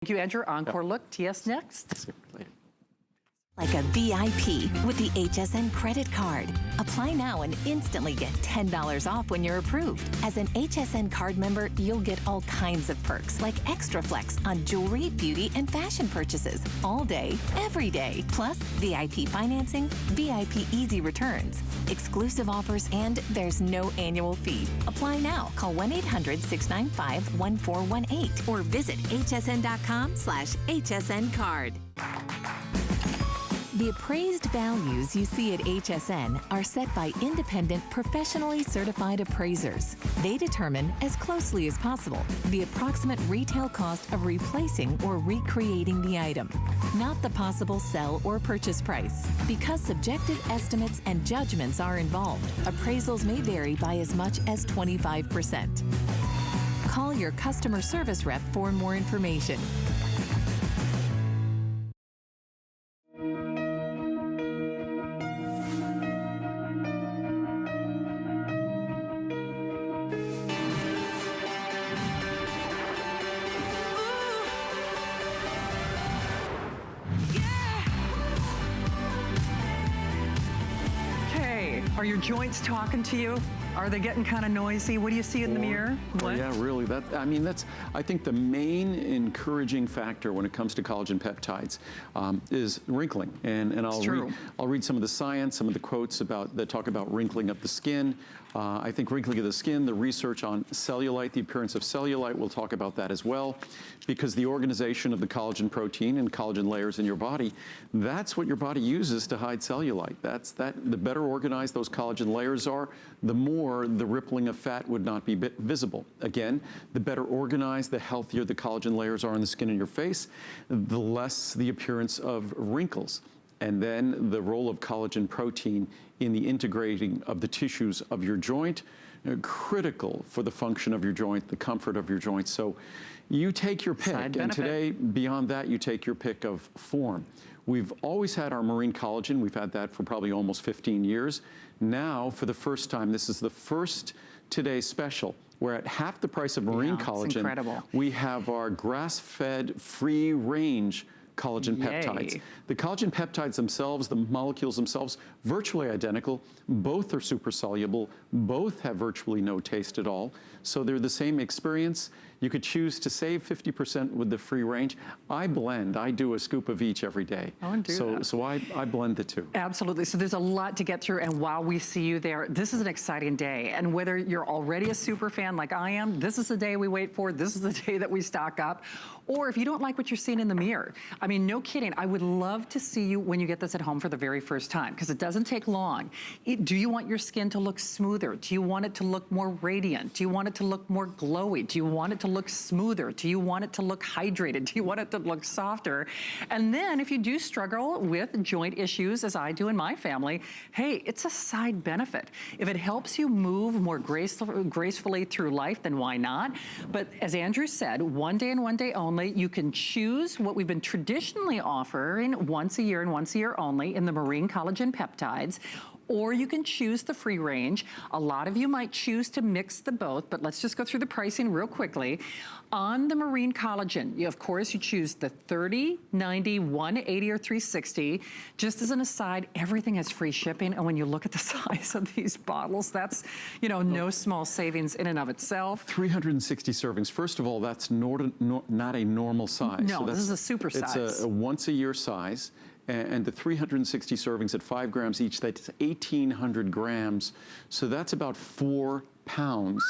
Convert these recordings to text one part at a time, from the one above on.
Thank you, Andrew. Encore look. TS next. Like a VIP with the HSN credit card. Apply now and instantly get $10 off when you're approved. As an HSN card member, you'll get all kinds of perks like extra flex on jewelry, beauty, and fashion purchases all day, every day. Plus, VIP financing, VIP easy returns, exclusive offers, and there's no annual fee. Apply now. Call 1-800-695-1418 or visit hsn.com/HSN card. The appraised values you see at HSN are set by independent, professionally certified appraisers. They determine, as closely as possible, the approximate retail cost of replacing or recreating the item, not the possible sell or purchase price. Because subjective estimates and judgments are involved, appraisals may vary by as much as 25%. Call your customer service rep for more information. Are your joints talking to you? Are they getting kind of noisy? What do you see in the mirror? What? Yeah, really. That's, I think the main encouraging factor when it comes to collagen peptides is wrinkling. And I'll read some of the science, some of the quotes that talk about wrinkling of the skin. I think wrinkling of the skin, the research on cellulite, the appearance of cellulite, we'll talk about that as well, because the organization of the collagen protein and collagen layers in your body, that's what your body uses to hide cellulite. The better organized those collagen layers are, the more the rippling of fat would not be visible. Again, the better organized, the healthier the collagen layers are on the skin in your face, the less the appearance of wrinkles. And then the role of collagen protein in the integrating of the tissues of your joint, critical for the function of your joint, the comfort of your joint. So you take your pick, and today, beyond that, you take your pick of form. We've always had our marine collagen. We've had that for probably almost 15 years. Now, for the first time, this is the first Today special. We're at half the price of marine collagen. We have our grass-fed, free-range collagen peptides. The collagen peptides themselves, the molecules themselves, virtually identical. Both are super soluble. Both have virtually no taste at all. So they're the same experience. You could choose to save 50% with the free range. I blend. I do a scoop of each every day. So I blend the two. Absolutely. So there's a lot to get through, and while we see you there, this is an exciting day. And whether you're already a super fan like I am, this is the day we wait for. This is the day that we stock up. Or if you don't like what you're seeing in the mirror, I mean, no kidding. I would love to see you when you get this at home for the very first time, because it doesn't take long. Do you want your skin to look smoother? Do you want it to look more radiant? Do you want it to look more glowy? Do you want it to look smoother? Do you want it to look hydrated? Do you want it to look softer? And then if you do struggle with joint issues, as I do in my family, hey, it's a side benefit. If it helps you move more gracefully through life, then why not? But as Andrew said, one day and one day only. You can choose what we've been traditionally offering once a year and once a year only in the marine collagen peptides, or you can choose the free range. A lot of you might choose to mix the both, but let's just go through the pricing real quickly. On the marine collagen, of course, you choose the 30, 90, 180, or 360. Just as an aside, everything has free shipping, and when you look at the size of these bottles, that's, no small savings in and of itself. 360 servings. First of all, that's not a normal size. No, so this is a super size. It's a once-a-year size. And the 360 servings at 5 grams each, that's 1,800 grams. So that's about 4 pounds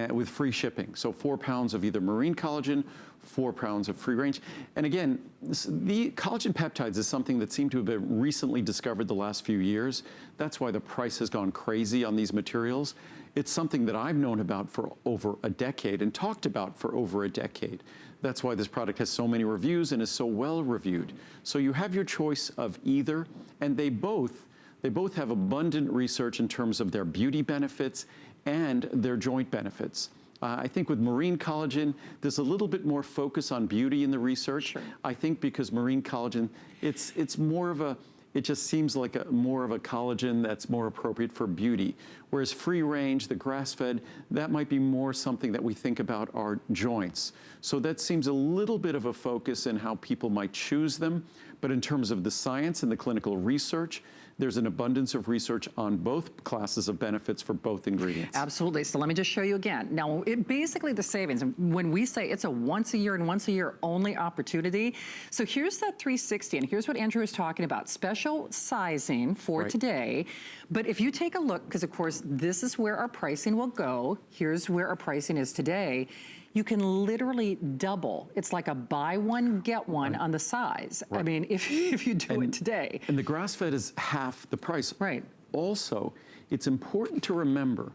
with free shipping. So 4 pounds of either marine collagen, 4 pounds of free range. And again, the collagen peptides is something that seemed to have been recently discovered the last few years. That's why the price has gone crazy on these materials. It's something that I've known about for over a decade and talked about for over a decade. That's why this product has so many reviews and is so well reviewed. So you have your choice of either, and they both have abundant research in terms of their beauty benefits and their joint benefits. I think with marine collagen, there's a little bit more focus on beauty in the research. Sure. I think because marine collagen, it's more of a, it just seems like more of a collagen that's more appropriate for beauty. Whereas free range, the grass-fed, that might be more something that we think about our joints. So that seems a little bit of a focus in how people might choose them. But in terms of the science and the clinical research, there's an abundance of research on both classes of benefits for both ingredients. Absolutely. So let me just show you again. Now, basically the savings, when we say it's a once a year and once a year only opportunity, so here's that 360, and here's what Andrew is talking about, special sizing for today. But if you take a look, because of course, this is where our pricing will go. Here's where our pricing is today. You can literally double. It's like a buy one, get one on the size. I mean, if you do it today. And the grass-fed is half the price. Right. Also, it's important to remember,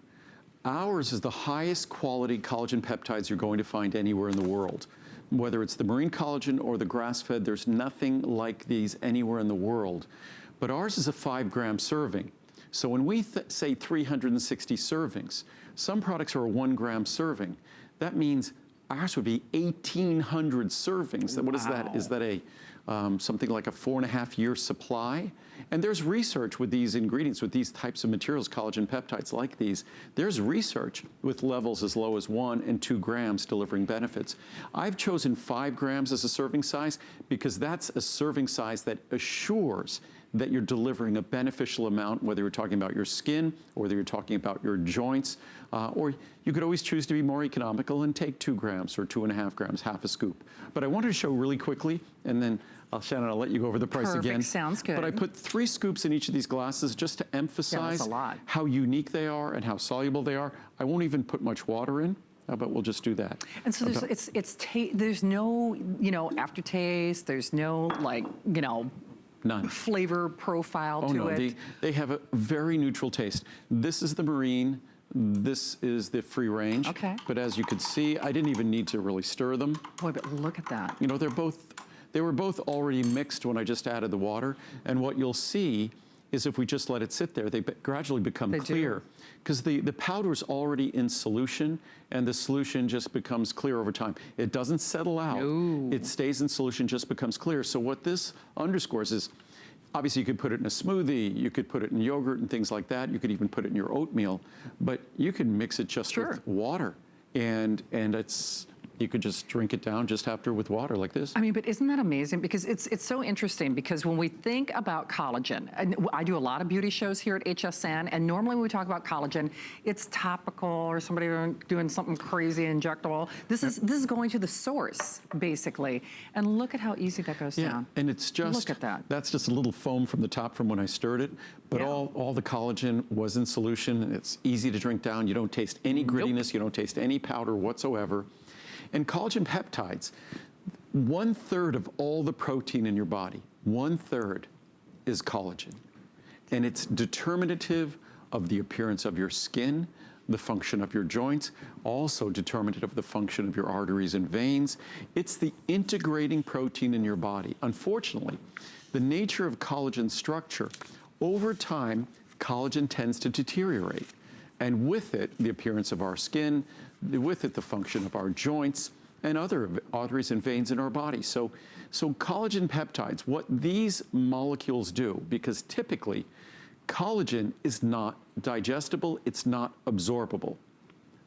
ours is the highest quality collagen peptides you're going to find anywhere in the world. Whether it's the marine collagen or the grass-fed, there's nothing like these anywhere in the world. But ours is a 5-gram serving. So when we say 360 servings, some products are a 1-gram serving. That means ours would be 1,800 servings. What is that? Is that a something like a 4.5-year supply? And there's research with these ingredients, with these types of materials, collagen peptides like these. There's research with levels as low as 1 and 2 grams delivering benefits. I've chosen 5 grams as a serving size because that's a serving size that assures that you're delivering a beneficial amount, whether you're talking about your skin, or whether you're talking about your joints, or you could always choose to be more economical and take 2 grams or 2.5 grams, half a scoop. But I wanted to show really quickly, and then Shannon, I'll let you go over the price again. Perfect, sounds good. But I put 3 scoops in each of these glasses just to emphasize how unique they are and how soluble they are. I won't even put much water in. But we'll just do that. And so there's no, aftertaste. There's no none flavor profile to it. They have a very neutral taste. This is the marine. This is the free range. Okay. But as you could see, I didn't even need to really stir them. Boy, but look at that. They were both already mixed when I just added the water. And what you'll see is if we just let it sit there, they gradually become clear. Because the powder is already in solution, and the solution just becomes clear over time. It doesn't settle out. No. It stays in solution, just becomes clear. So what this underscores is, obviously you could put it in a smoothie, you could put it in yogurt and things like that, you could even put it in your oatmeal, but you can mix it just with water, and you could just drink it down just after with water like this. I mean, but isn't that amazing? Because it's so interesting, because when we think about collagen, and I do a lot of beauty shows here at HSN, and normally when we talk about collagen, it's topical or somebody doing something crazy injectable. This is going to the source, basically. And look at how easy that goes down. And it's just, look at that. That's just a little foam from the top from when I stirred it, but all the collagen was in solution, and it's easy to drink down. You don't taste any grittiness, you don't taste any powder whatsoever. And collagen peptides, 1/3 of all the protein in your body, 1/3 is collagen. And it's determinative of the appearance of your skin, the function of your joints, also determinative of the function of your arteries and veins. It's the integrating protein in your body. Unfortunately, the nature of collagen structure, over time, collagen tends to deteriorate. And with it, the appearance of our skin, with it, the function of our joints and other arteries and veins in our body. So collagen peptides, what these molecules do, because typically collagen is not digestible, it's not absorbable.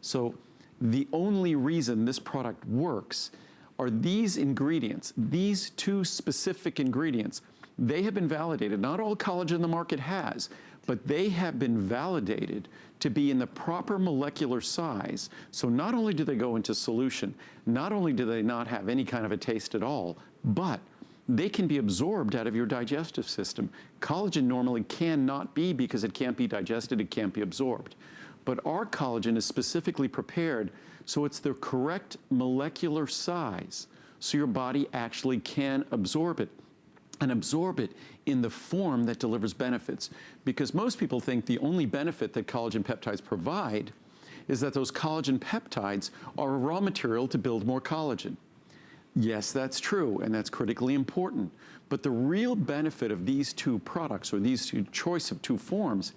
So the only reason this product works are these ingredients, these 2 specific ingredients. They have been validated. Not all collagen the market has, but they have been validated to be in the proper molecular size. So not only do they go into solution, not only do they not have any kind of a taste at all, but they can be absorbed out of your digestive system. Collagen normally cannot be, because it can't be digested, it can't be absorbed. But our collagen is specifically prepared so it's the correct molecular size, so your body actually can absorb it, and absorb it in the form that delivers benefits. Because most people think the only benefit that collagen peptides provide is that those collagen peptides are a raw material to build more collagen. Yes, that's true, and that's critically important. But the real benefit of these 2 products, or these choice of 2 forms,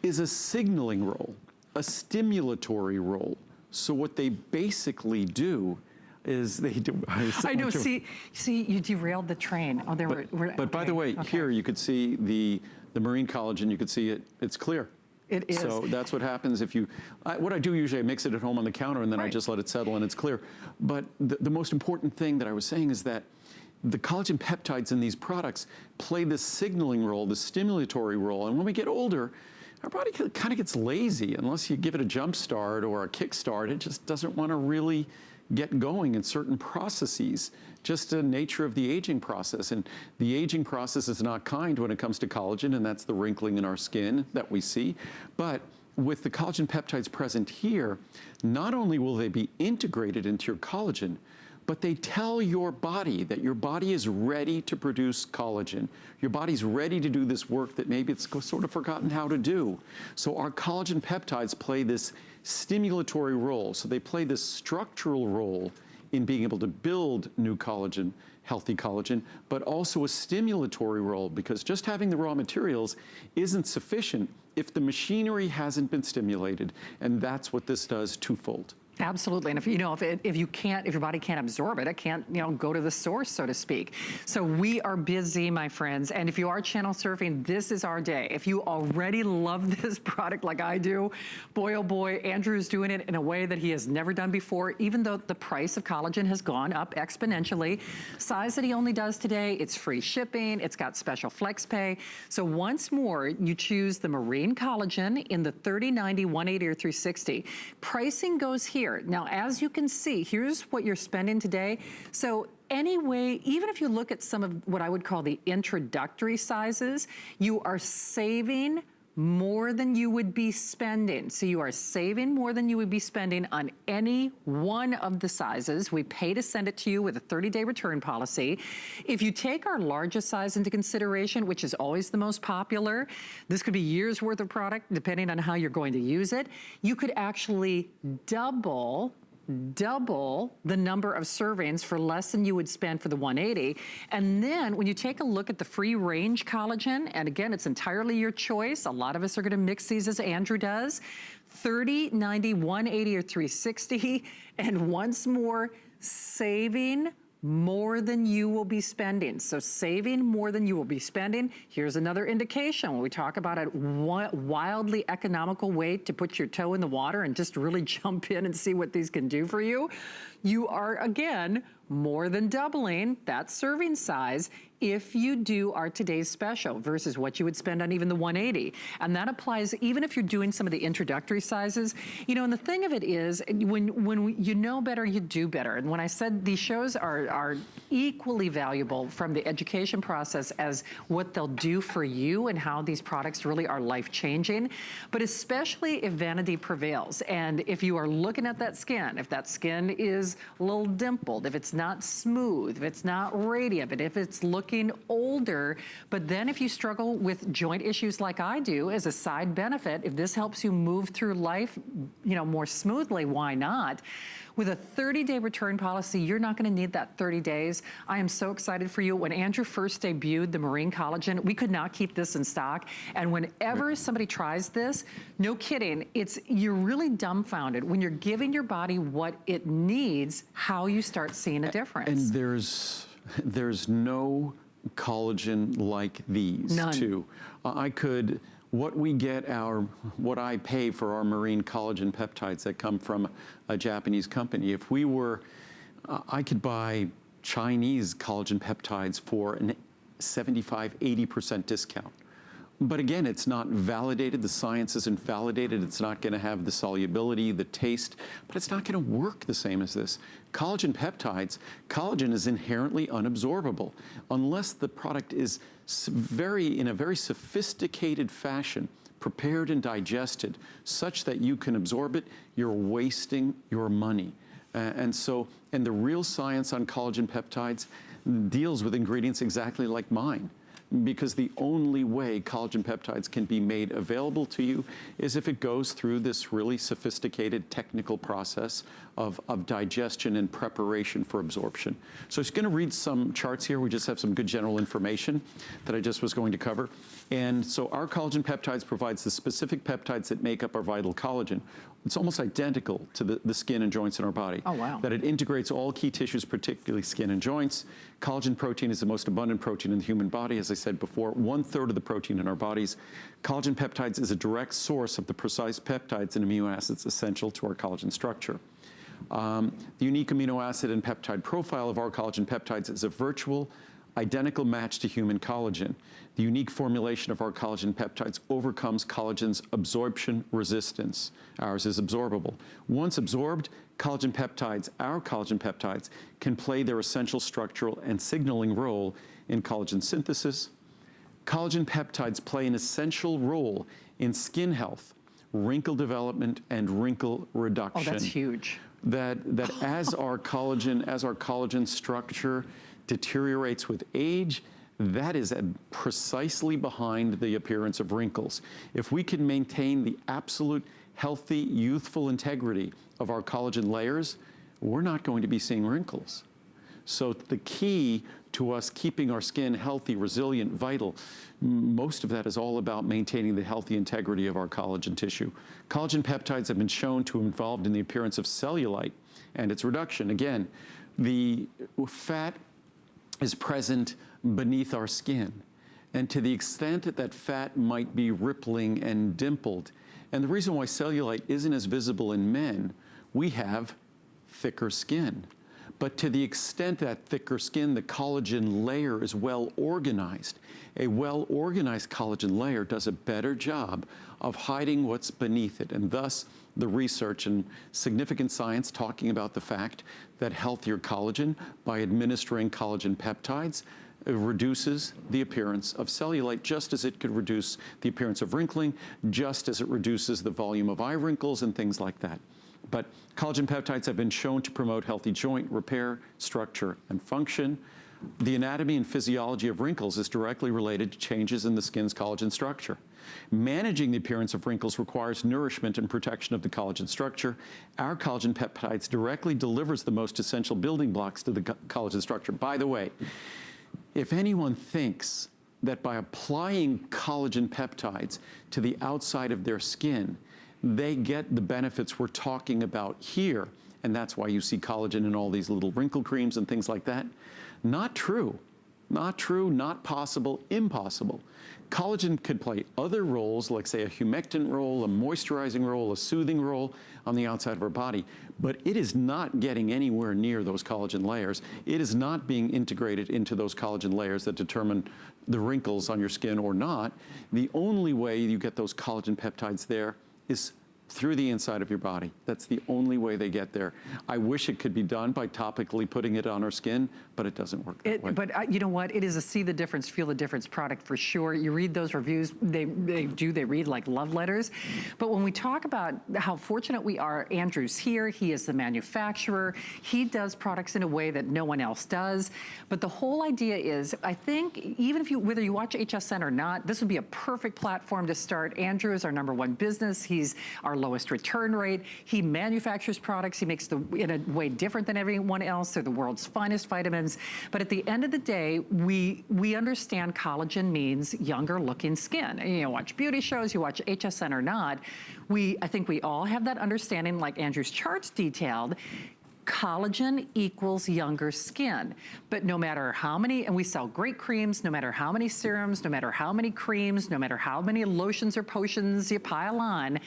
is a signaling role, a stimulatory role. So what they basically do is they do. I know, see, you derailed the train. Oh, there were. But by the way, here you could see the marine collagen, you could see it's clear. It is. So that's what happens if you, what I do usually, I mix it at home on the counter and then I Right. just let it settle and it's clear. But the most important thing that I was saying is that the collagen peptides in these products play this signaling role, the stimulatory role. And when we get older, our body kind of gets lazy. Unless you give it a jump start or a kick start, it just doesn't want to really get going in certain processes. Just the nature of the aging process. And the aging process is not kind when it comes to collagen, and that's the wrinkling in our skin that we see. But with the collagen peptides present here, not only will they be integrated into your collagen, but they tell your body that your body is ready to produce collagen. Your body's ready to do this work that maybe it's sort of forgotten how to do. So our collagen peptides play this stimulatory role. So they play this structural role in being able to build new collagen, healthy collagen, but also a stimulatory role, because just having the raw materials isn't sufficient if the machinery hasn't been stimulated. And that's what this does twofold. Absolutely, and if your body can't absorb it, it can't, go to the source, so to speak. So we are busy, my friends, and if you are channel surfing, this is our day. If you already love this product like I do, boy oh boy, Andrew's doing it in a way that he has never done before, even though the price of collagen has gone up exponentially. Size that he only does today, it's free shipping, it's got special flex pay. So once more, you choose the marine collagen in the 30, 90, 180, or 360. Pricing goes here. Now, as you can see, here's what you're spending today. So anyway, even if you look at some of what I would call the introductory sizes, you are saving more than you would be spending. So you are saving more than you would be spending on any one of the sizes. We pay to send it to you with a 30-day return policy. If you take our largest size into consideration, which is always the most popular, this could be years worth of product depending on how you're going to use it. You could actually double the number of servings for less than you would spend for the 180. And then when you take a look at the free range collagen, and again, it's entirely your choice. A lot of us are gonna mix these as Andrew does. 30, 90, 180, or 360. And once more, saving more than you will be spending. So saving more than you will be spending. Here's another indication when we talk about a wildly economical way to put your toe in the water and just really jump in and see what these can do for you. You are, again, more than doubling that serving size if you do our today's special versus what you would spend on even the 180. And that applies even if you're doing some of the introductory sizes. And the thing of it is, when you know better, you do better. And when I said these shows are equally valuable from the education process as what they'll do for you and how these products really are life-changing, but especially if vanity prevails. And if you are looking at that skin, if that skin is a little dimpled, if it's not smooth, if it's not radiant, but if it's looking older, but then if you struggle with joint issues like I do, as a side benefit, if this helps you move through life, more smoothly, why not? With a 30-day return policy, you're not gonna need that 30 days. I am so excited for you. When Andrew first debuted the marine collagen, we could not keep this in stock. And whenever somebody tries this, no kidding, you're really dumbfounded when you're giving your body what it needs, how you start seeing a difference. And there's no collagen like these. None. Too. What I pay for our marine collagen peptides that come from a Japanese company, if we were, I could buy Chinese collagen peptides for an 75, 80% discount. But again, it's not validated. The science isn't validated. It's not going to have the solubility, the taste, but it's not going to work the same as this. Collagen peptides, collagen is inherently unabsorbable unless the product is in a very sophisticated fashion, prepared and digested, such that you can absorb it. You're wasting your money. And the real science on collagen peptides deals with ingredients exactly like mine. Because the only way collagen peptides can be made available to you is if it goes through this really sophisticated technical process of digestion and preparation for absorption. So I'm just going to read some charts here. We just have some good general information that I just was going to cover. And so our collagen peptides provides the specific peptides that make up our vital collagen. it's almost identical to the skin and joints in our body. Oh, wow. That it integrates all key tissues, particularly skin and joints. Collagen protein is the most abundant protein in the human body. As I said before, 1/3 of the protein in our bodies. Collagen peptides is a direct source of the precise peptides and amino acids essential to our collagen structure. The unique amino acid and peptide profile of our collagen peptides is a virtual identical match to human collagen. The unique formulation of our collagen peptides overcomes collagen's absorption resistance. Ours is absorbable. Once absorbed, collagen peptides, our collagen peptides, can play their essential structural and signaling role in collagen synthesis. Collagen peptides play an essential role in skin health, wrinkle development, and wrinkle reduction. Oh, that's huge. That as our collagen structure deteriorates with age, that is precisely behind the appearance of wrinkles. If we can maintain the absolute healthy, youthful integrity of our collagen layers, we're not going to be seeing wrinkles. So the key to us keeping our skin healthy, resilient, vital, most of that is all about maintaining the healthy integrity of our collagen tissue. Collagen peptides have been shown to be involved in the appearance of cellulite and its reduction. Again, the fat is present beneath our skin. And to the extent that that fat might be rippling and dimpled, and the reason why cellulite isn't as visible in men, we have thicker skin. But to the extent that thicker skin, the collagen layer is well organized. A well-organized collagen layer does a better job of hiding what's beneath it. And thus, the research and significant science talking about the fact that healthier collagen, by administering collagen peptides, reduces the appearance of cellulite, just as it could reduce the appearance of wrinkling, just as it reduces the volume of eye wrinkles and things like that. But collagen peptides have been shown to promote healthy joint repair, structure, and function. The anatomy and physiology of wrinkles is directly related to changes in the skin's collagen structure. Managing the appearance of wrinkles requires nourishment and protection of the collagen structure. Our collagen peptides directly delivers the most essential building blocks to the collagen structure. By the way, if anyone thinks that by applying collagen peptides to the outside of their skin, they get the benefits we're talking about here, and that's why you see collagen in all these little wrinkle creams and things like that. Not true. Not true, not possible, impossible. Collagen could play other roles, like say a humectant role, a moisturizing role, a soothing role on the outside of our body, but it is not getting anywhere near those collagen layers. It is not being integrated into those collagen layers that determine the wrinkles on your skin or not. The only way you get those collagen peptides there is through the inside of your body. That's the only way they get there. I wish it could be done by topically putting it on our skin, but it doesn't work that way. But you know what? It is a see the difference, feel the difference product for sure. You read those reviews, they read like love letters. But when we talk about how fortunate we are, Andrew's here, he is the manufacturer. He does products in a way that no one else does. But the whole idea is, I think, even if whether you watch HSN or not, this would be a perfect platform to start. Andrew is our #1 business. He's our lowest return rate. He manufactures products. He makes them in a way different than everyone else. They're the world's finest vitamins. But at the end of the day, we understand collagen means younger looking skin. And, you watch beauty shows, you watch HSN or not. I think we all have that understanding, like Andrew's charts detailed. Collagen equals younger skin. But no matter how many, and we sell great creams, no matter how many serums, no matter how many creams, no matter how many lotions or potions you pile on,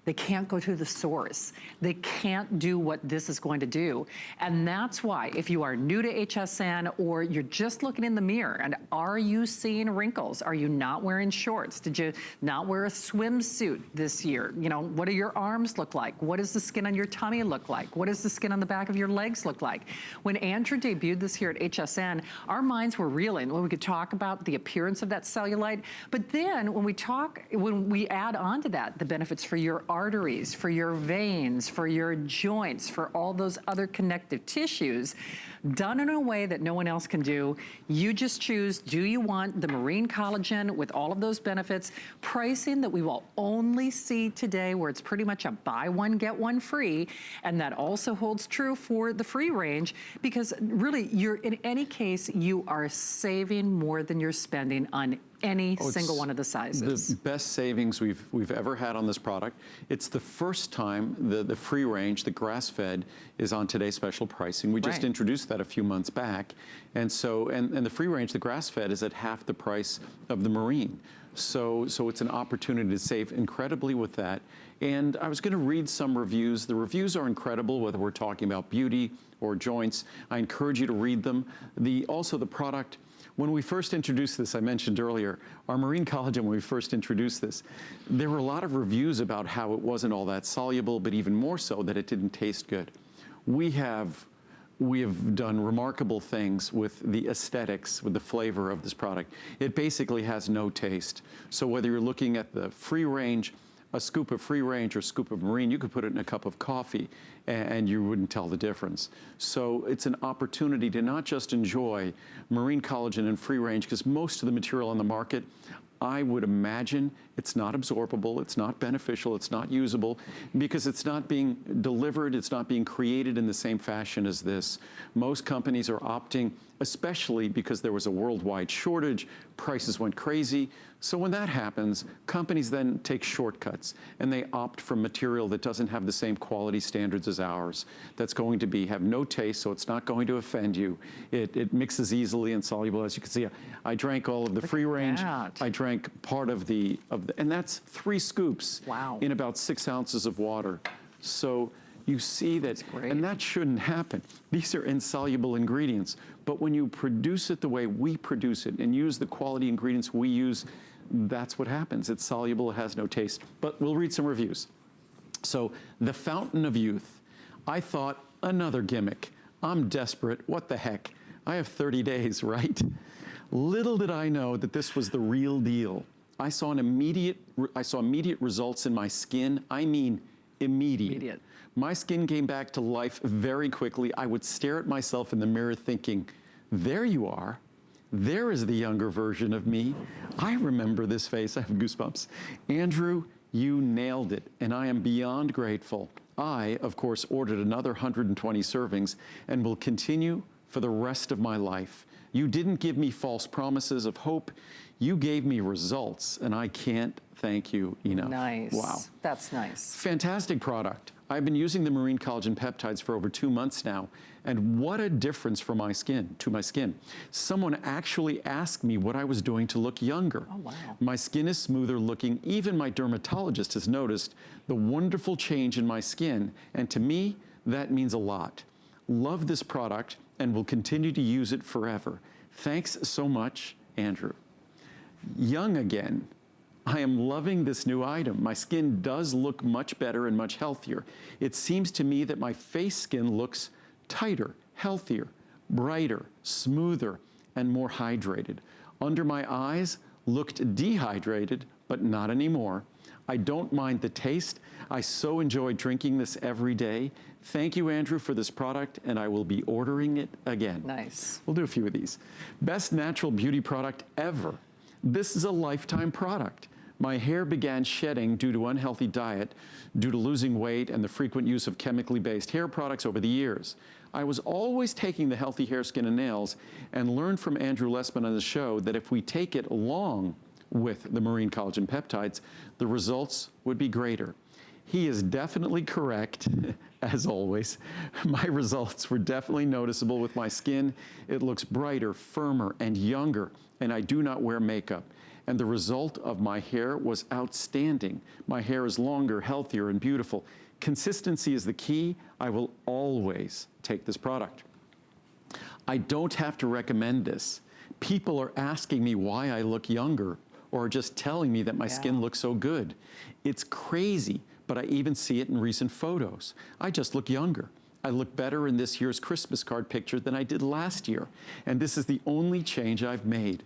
they can't go to the source. They can't do what this is going to do. And that's why, if you are new to HSN or you're just looking in the mirror and are you seeing wrinkles? Are you not wearing shorts? Did you not wear a swimsuit this year? What do your arms look like? What does the skin on your tummy look like? What does the skin on the back of your legs look like? When Andrew debuted this here at HSN, our minds were reeling when we could talk about the appearance of that cellulite. But then when we add on to that, the benefits for your arteries, for your veins, for your joints, for all those other connective tissues, done in a way that no one else can do. You just choose, do you want the marine collagen with all of those benefits, pricing that we will only see today, where it's pretty much a buy one, get one free, and that also holds true for the free range, because really, in any case, you are saving more than you're spending on any single one of the sizes. The best savings we've ever had on this product. It's the first time the free range, the grass-fed, is on today's special pricing. We just introduced that a few months back. And so, and the free range, the grass-fed, is at half the price of the marine. So it's an opportunity to save incredibly with that. And I was going to read some reviews. The reviews are incredible, whether we're talking about beauty or joints. I encourage you to read them. Also the product, when we first introduced this, I mentioned earlier, our marine collagen, when we first introduced this, there were a lot of reviews about how it wasn't all that soluble, but even more so that it didn't taste good. We have done remarkable things with the aesthetics, with the flavor of this product. It basically has no taste. So whether you're looking at the free range, a scoop of free range or a scoop of marine, you could put it in a cup of coffee and you wouldn't tell the difference. So it's an opportunity to not just enjoy marine collagen and free range, because most of the material on the market, I would imagine it's not absorbable, it's not beneficial, it's not usable, because it's not being delivered, it's not being created in the same fashion as this. Most companies are opting, especially because there was a worldwide shortage, prices went crazy. So when that happens, companies then take shortcuts and they opt for material that doesn't have the same quality standards as ours, that's going to have no taste, so it's not going to offend you. It mixes easily and soluble. As you can see, I drank all of the free range. I drank part of and that's 3 scoops in about 6 ounces of water. So you see that, and that shouldn't happen. These are insoluble ingredients, but when you produce it the way we produce it and use the quality ingredients we use, that's what happens. It's soluble, it has no taste. But we'll read some reviews. So, the Fountain of Youth. I thought, another gimmick. I'm desperate, what the heck? I have 30 days, right? Little did I know that this was the real deal. I saw immediate results in my skin. I mean, immediate. My skin came back to life very quickly. I would stare at myself in the mirror thinking, there you are. There is the younger version of me. I remember this face. I have goosebumps. Andrew, you nailed it, and I am beyond grateful. I, of course, ordered another 120 servings and will continue for the rest of my life. You didn't give me false promises of hope. You gave me results, and I can't thank you enough. Nice. Wow. That's nice. Fantastic product. I've been using the marine collagen peptides for over 2 months now, and what a difference for my skin, Someone actually asked me what I was doing to look younger. Oh, wow. My skin is smoother looking. Even my dermatologist has noticed the wonderful change in my skin, and to me, that means a lot. Love this product and will continue to use it forever. Thanks so much, Andrew. Young again. I am loving this new item. My skin does look much better and much healthier. It seems to me that my face skin looks tighter, healthier, brighter, smoother, and more hydrated. Under my eyes looked dehydrated, but not anymore. I don't mind the taste. I so enjoy drinking this every day. Thank you, Andrew, for this product, and I will be ordering it again. Nice. We'll do a few of these. Best natural beauty product ever. This is a lifetime product. My hair began shedding due to unhealthy diet, due to losing weight and the frequent use of chemically based hair products over the years. I was always taking the healthy hair, skin, and nails, and learned from Andrew Lessman on the show that if we take it along with the marine collagen peptides, the results would be greater. He is definitely correct, as always. My results were definitely noticeable with my skin. It looks brighter, firmer, and younger, and I do not wear makeup. And the result of my hair was outstanding. My hair is longer, healthier, and beautiful. Consistency is the key. I will always take this product. I don't have to recommend this. People are asking me why I look younger, or just telling me that my skin looks so good. It's crazy, but I even see it in recent photos. I just look younger. I look better in this year's Christmas card picture than I did last year. And this is the only change I've made.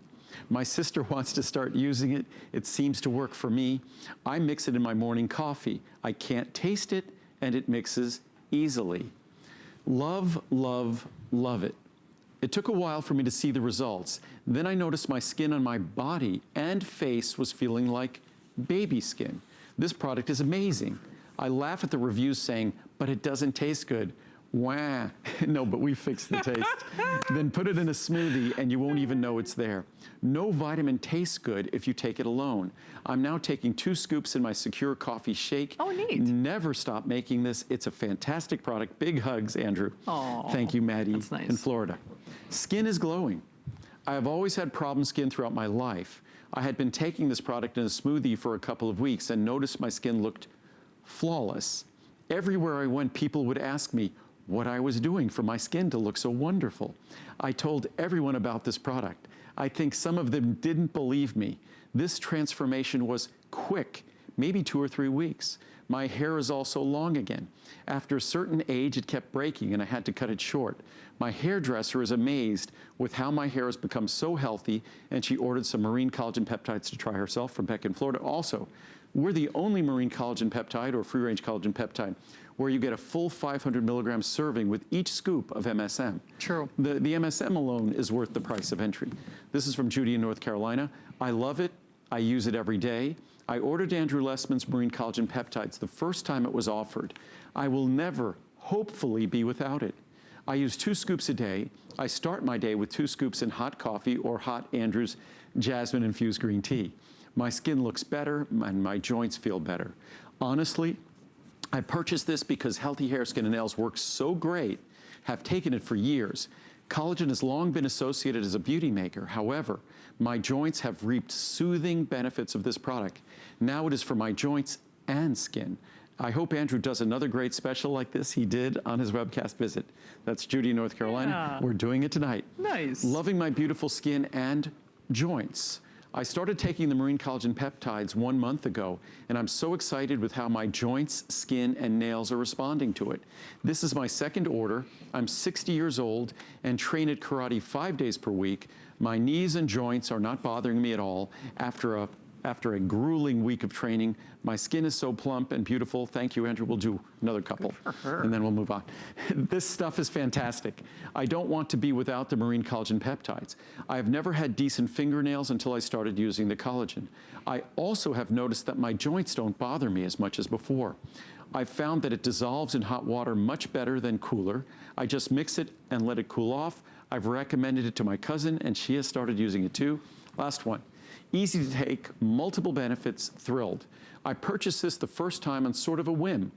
My sister wants to start using it. It seems to work for me. I mix it in my morning coffee. I can't taste it, and it mixes easily. Love, love, love it. It took a while for me to see the results. Then I noticed my skin on my body and face was feeling like baby skin. This product is amazing. I laugh at the reviews saying, but it doesn't taste good. Wah. No, but we fixed the taste. Then put it in a smoothie and you won't even know it's there. No vitamin tastes good if you take it alone. I'm now taking 2 scoops in my Secure Coffee Shake. Oh, neat. Never stop making this. It's a fantastic product. Big hugs, Andrew. Aw, thank you, Maddie, that's nice. in Florida. Skin is glowing. I have always had problem skin throughout my life. I had been taking this product in a smoothie for a couple of weeks and noticed my skin looked flawless. Everywhere I went, people would ask me what I was doing for my skin to look so wonderful. I told everyone about this product. I think some of them didn't believe me. This transformation was quick, maybe 2 or 3 weeks. My hair is also long again. After a certain age, it kept breaking and I had to cut it short. My hairdresser is amazed with how my hair has become so healthy, and she ordered some marine collagen peptides to try herself from Beck in Florida. Also, we're the only marine collagen peptide or free-range collagen peptide where you get a full 500 milligram serving with each scoop of MSM. True. The MSM alone is worth the price of entry. This is from Judy in North Carolina. I love it. I use it every day. I ordered Andrew Lessman's marine collagen peptides the first time it was offered. I will never, hopefully, be without it. I use 2 scoops a day. I start my day with 2 scoops in hot coffee or hot Andrew's jasmine infused green tea. My skin looks better and my joints feel better. Honestly, I purchased this because healthy hair, skin, and nails work so great, have taken it for years. Collagen has long been associated as a beauty maker. However, my joints have reaped soothing benefits of this product. Now it is for my joints and skin. I hope Andrew does another great special like this he did on his webcast visit. That's Judy, North Carolina. Yeah. We're doing it tonight. Nice. Loving my beautiful skin and joints. I started taking the marine collagen peptides 1 month ago, and I'm so excited with how my joints, skin, and nails are responding to it. This is my 2nd order. I'm 60 years old and train at karate 5 days per week. My knees and joints are not bothering me at all. After a grueling week of training, my skin is so plump and beautiful. Thank you, Andrew. We'll do another couple, and then we'll move on. This stuff is fantastic. I don't want to be without the marine collagen peptides. I have never had decent fingernails until I started using the collagen. I also have noticed that my joints don't bother me as much as before. I've found that it dissolves in hot water much better than cooler. I just mix it and let it cool off. I've recommended it to my cousin, and she has started using it too. Last one. Easy to take, multiple benefits, thrilled. I purchased this the first time on sort of a whim,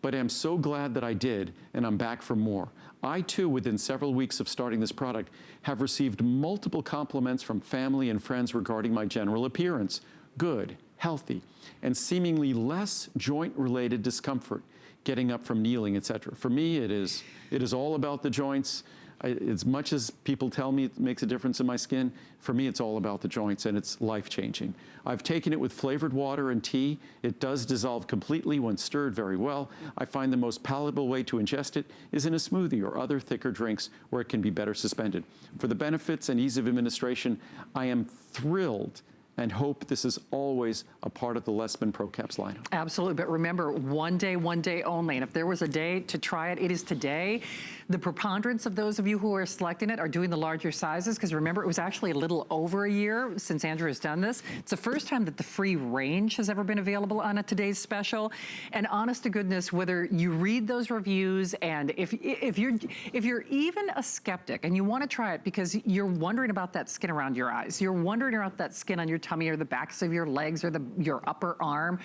but I'm so glad that I did, and I'm back for more. I too, within several weeks of starting this product, have received multiple compliments from family and friends regarding my general appearance. Good, healthy, and seemingly less joint-related discomfort, getting up from kneeling, etc. For me, it is all about the joints. As much as people tell me it makes a difference in my skin, for me it's all about the joints, and it's life-changing. I've taken it with flavored water and tea. It does dissolve completely when stirred very well. I find the most palatable way to ingest it is in a smoothie or other thicker drinks where it can be better suspended. For the benefits and ease of administration, I am thrilled and hope this is always a part of the Lessman Pro Caps lineup. Absolutely, but remember, one day only. And if there was a day to try it, it is today. The preponderance of those of you who are selecting it are doing the larger sizes, because remember, it was actually a little over a year since Andrew has done this. It's the first time that the free range has ever been available on a today's special. And honest to goodness, whether you read those reviews, and if you're even a skeptic and you want to try it because you're wondering about that skin around your eyes, you're wondering about that skin on your tummy or the backs of your legs or your upper arm,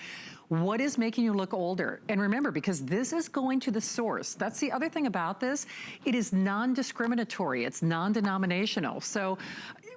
what is making you look older? And remember, because this is going to the source. That's the other thing about this. It is non-discriminatory. It's non-denominational. So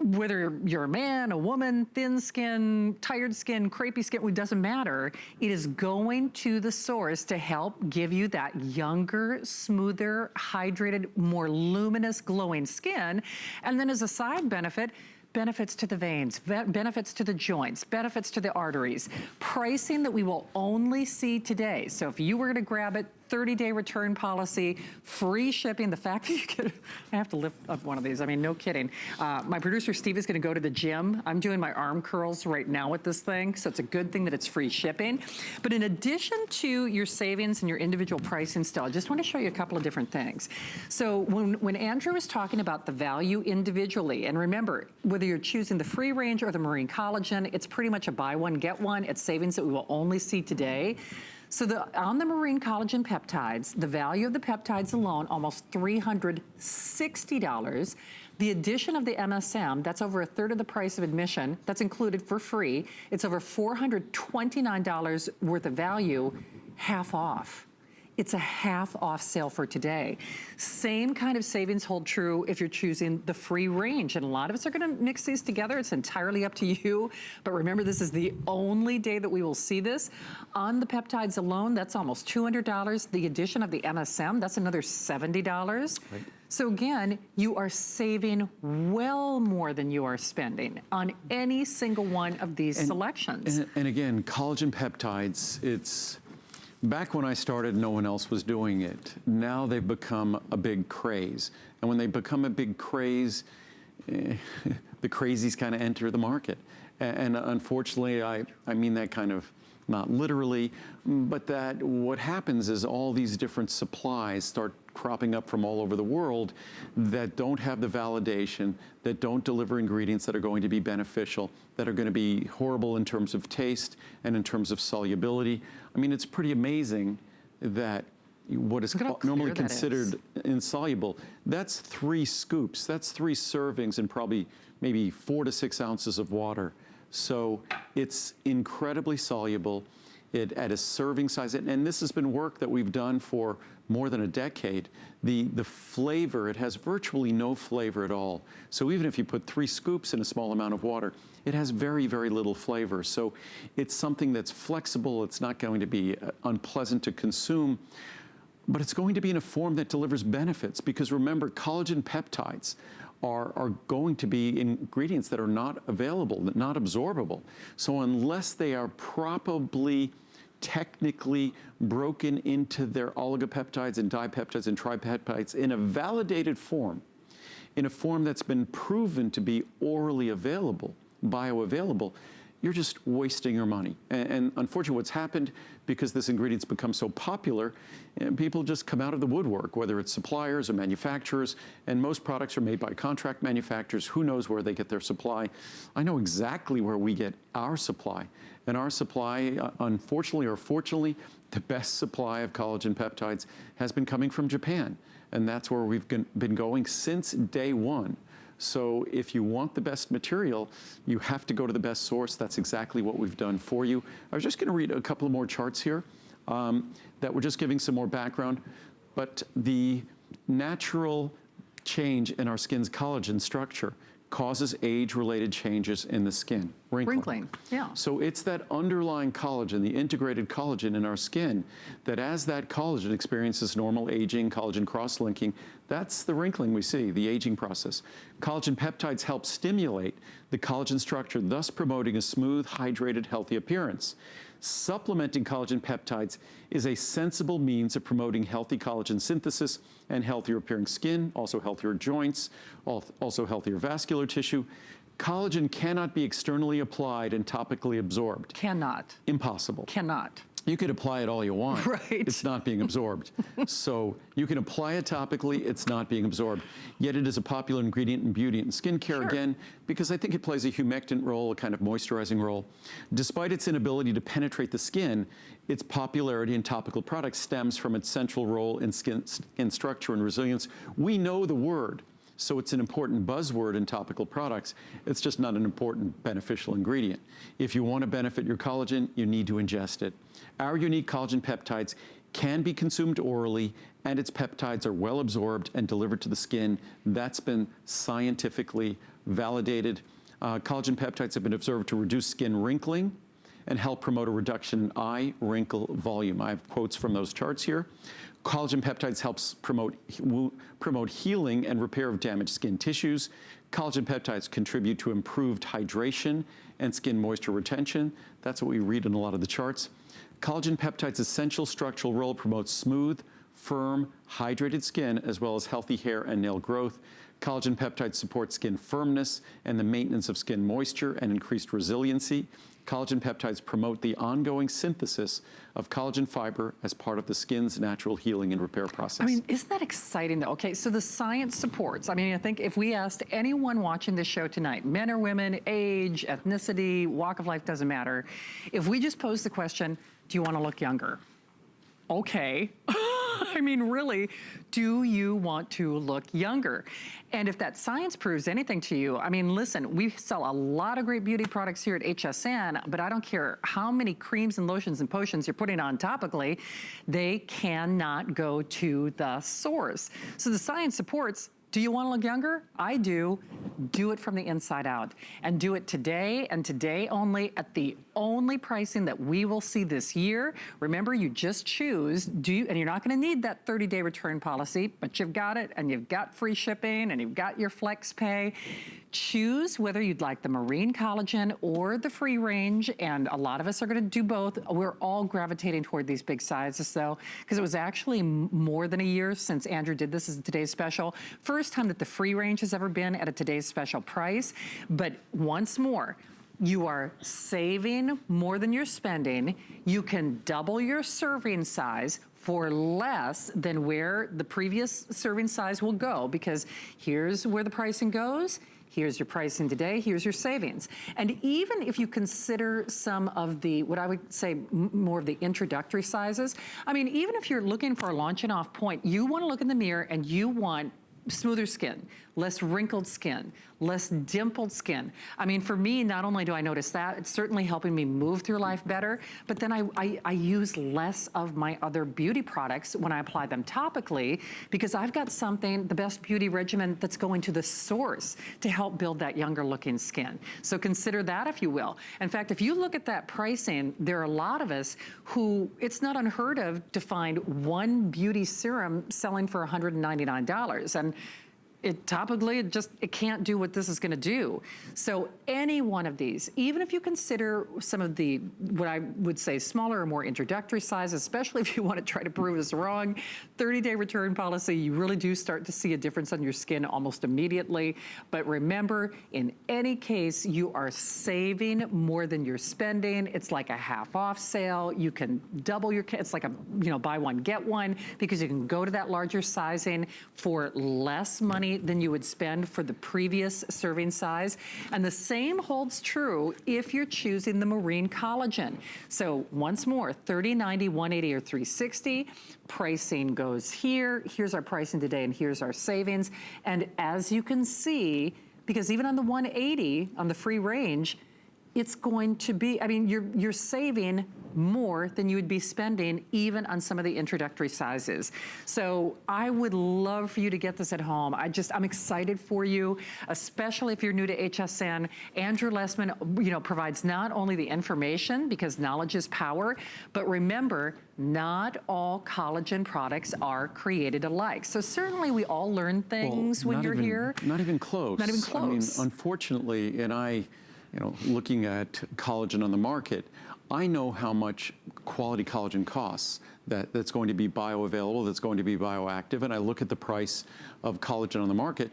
whether you're a man, a woman, thin skin, tired skin, crepey skin, it doesn't matter. It is going to the source to help give you that younger, smoother, hydrated, more luminous, glowing skin. And then as a side benefit, benefits to the veins, benefits to the joints, benefits to the arteries. Pricing that we will only see today. So if you were gonna grab it, 30-day return policy, free shipping. The fact that you could, I have to lift up one of these. I mean, no kidding. My producer, Steve, is gonna go to the gym. I'm doing my arm curls right now with this thing, so it's a good thing that it's free shipping. But in addition to your savings and your individual pricing still, I just wanna show you a couple of different things. So when Andrew was talking about the value individually, and remember, whether you're choosing the free range or the marine collagen, it's pretty much a buy one, get one. It's savings that we will only see today. So on the marine collagen peptides, the value of the peptides alone, almost $360. The addition of the MSM, that's over a third of the price of admission. That's included for free. It's over $429 worth of value, half off. It's a half off sale for today. Same kind of savings hold true if you're choosing the free range. And a lot of us are gonna mix these together. It's entirely up to you. But remember, this is the only day that we will see this. On the peptides alone, that's almost $200. The addition of the MSM, that's another $70. Right. So again, you are saving well more than you are spending on any single one of these selections. And again, collagen peptides, it's, back when I started, no one else was doing it. Now they've become a big craze. And when they become a big craze, the crazies kind of enter the market. And unfortunately, I mean that kind of not literally, but that what happens is all these different supplies start cropping up from all over the world that don't have the validation, that don't deliver ingredients that are going to be beneficial, that are going to be horrible in terms of taste and in terms of solubility. I mean, it's pretty amazing that what is normally considered insoluble, that's 3 scoops, that's 3 servings and probably maybe 4 to 6 ounces of water. So it's incredibly soluble at a serving size. And this has been work that we've done for more than a decade. The flavor, it has virtually no flavor at all. So even if you put 3 scoops in a small amount of water, it has very, very little flavor. So it's something that's flexible. It's not going to be unpleasant to consume, but it's going to be in a form that delivers benefits. Because remember, collagen peptides are going to be ingredients that are not available, not absorbable. So unless they are properly technically broken into their oligopeptides and dipeptides and tripeptides in a validated form, in a form that's been proven to be orally available, bioavailable, you're just wasting your money. And unfortunately, what's happened, because this ingredient's become so popular, people just come out of the woodwork, whether it's suppliers or manufacturers, and most products are made by contract manufacturers. Who knows where they get their supply? I know exactly where we get our supply. And our supply, unfortunately or fortunately, the best supply of collagen peptides has been coming from Japan. And that's where we've been going since day one. So if you want the best material, you have to go to the best source. That's exactly what we've done for you. I was just going to read a couple of more charts here that were just giving some more background. But the natural change in our skin's collagen structure causes age-related changes in the skin. Wrinkling, yeah. So it's that underlying collagen, the integrated collagen in our skin, that as that collagen experiences normal aging, collagen cross-linking, that's the wrinkling we see, the aging process. Collagen peptides help stimulate the collagen structure, thus promoting a smooth, hydrated, healthy appearance. Supplementing collagen peptides is a sensible means of promoting healthy collagen synthesis and healthier appearing skin, also healthier joints, also healthier vascular tissue. Collagen cannot be externally applied and topically absorbed. Cannot. Impossible. Cannot. You could apply it all you want. Right. It's not being absorbed. So you can apply it topically, it's not being absorbed. Yet it is a popular ingredient in beauty and skincare, again, because I think it plays a humectant role, a kind of moisturizing role. Despite its inability to penetrate the skin, its popularity in topical products stems from its central role in skin structure and resilience. We know the word. So it's an important buzzword in topical products. It's just not an important beneficial ingredient. If you want to benefit your collagen, you need to ingest it. Our unique collagen peptides can be consumed orally, and its peptides are well absorbed and delivered to the skin. That's been scientifically validated. Collagen peptides have been observed to reduce skin wrinkling and help promote a reduction in eye wrinkle volume. I have quotes from those charts here. Collagen peptides helps promote healing and repair of damaged skin tissues. Collagen peptides contribute to improved hydration and skin moisture retention. That's what we read in a lot of the charts. Collagen peptides' essential structural role promotes smooth, firm, hydrated skin, as well as healthy hair and nail growth. Collagen peptides support skin firmness and the maintenance of skin moisture and increased resiliency. Collagen peptides promote the ongoing synthesis of collagen fiber as part of the skin's natural healing and repair process. I mean, isn't that exciting though? Okay, so the science supports. I mean, I think if we asked anyone watching this show tonight, men or women, age, ethnicity, walk of life, doesn't matter. If we just pose the question, do you want to look younger? okay. I mean, really, do you want to look younger? And if that science proves anything to you, I mean, listen, we sell a lot of great beauty products here at HSN, but I don't care how many creams and lotions and potions you're putting on topically, they cannot go to the source. So the science supports, do you want to look younger? I do. Do it from the inside out. And do it today and today only at the only pricing that we will see this year. Remember, you just choose, and you're not going to need that 30-day return policy, but you've got it, and you've got free shipping, and you've got your flex pay. Choose whether you'd like the marine collagen or the free range, and a lot of us are going to do both. We're all gravitating toward these big sizes, though, because it was actually more than a year since Andrew did this as a Today's Special. First time that the free range has ever been at a Today's Special price. But once more, you are saving more than you're spending. You can double your serving size for less than where the previous serving size will go, because here's where the pricing goes. Here's your pricing today, here's your savings. And even if you consider some of the, what I would say, more of the introductory sizes, I mean, even if you're looking for a launching off point, you wanna look in the mirror and you want smoother skin, less wrinkled skin, less dimpled skin. I mean, for me, not only do I notice that, it's certainly helping me move through life better, but then I use less of my other beauty products when I apply them topically, because I've got something, the best beauty regimen that's going to the source to help build that younger looking skin. So consider that, if you will. In fact, if you look at that pricing, there are a lot of us who, it's not unheard of to find one beauty serum selling for $199. And it topically, it can't do what this is gonna do. So any one of these, even if you consider some of the, what I would say, smaller or more introductory sizes, especially if you want to try to prove us wrong, 30-day return policy, you really do start to see a difference on your skin almost immediately. But remember, in any case, you are saving more than you're spending. It's like a half off sale. You can double your, it's like a, buy one, get one, because you can go to that larger sizing for less money than you would spend for the previous serving size. And the same holds true if you're choosing the marine collagen. So once more, $30, $90, $180, or $360. Pricing goes here. Here's our pricing today, and here's our savings. And as you can see, because even on the 180 on the free range, it's going to be, I mean, you're saving more than you would be spending even on some of the introductory sizes. So I would love for you to get this at home. I'm excited for you, especially if you're new to HSN. Andrew Lessman, provides not only the information, because knowledge is power, but remember, not all collagen products are created alike. So certainly we all learn things when you're here. Not even close. Not even close. I mean, unfortunately, and looking at collagen on the market, I know how much quality collagen costs, that's going to be bioavailable, that's going to be bioactive, and I look at the price of collagen on the market,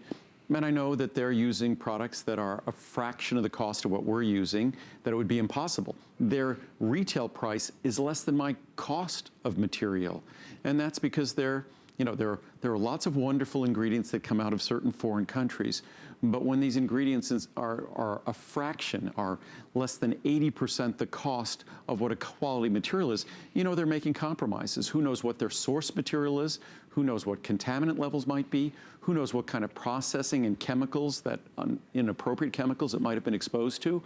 and I know that they're using products that are a fraction of the cost of what we're using, that it would be impossible. Their retail price is less than my cost of material, and that's because there are lots of wonderful ingredients that come out of certain foreign countries, but when these ingredients are a fraction, are less than 80% the cost of what a quality material is, they're making compromises. Who knows what their source material is? Who knows what contaminant levels might be? Who knows what kind of processing and chemicals, that inappropriate chemicals it might have been exposed to?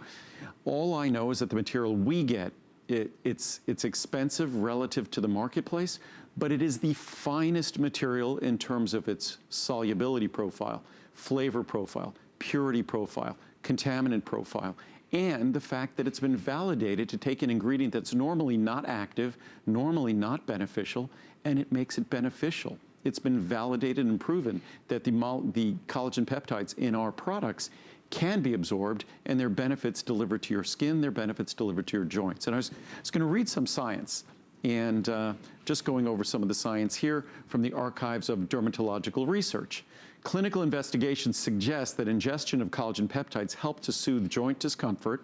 All I know is that the material we get, it's expensive relative to the marketplace, but it is the finest material in terms of its solubility profile, flavor profile, purity profile, contaminant profile, and the fact that it's been validated to take an ingredient that's normally not active, normally not beneficial, and it makes it beneficial. It's been validated and proven that the collagen peptides in our products can be absorbed, and their benefits delivered to your skin, their benefits delivered to your joints. And I was going to read some science, and just going over some of the science here from the Archives of Dermatological Research. Clinical investigations suggest that ingestion of collagen peptides help to soothe joint discomfort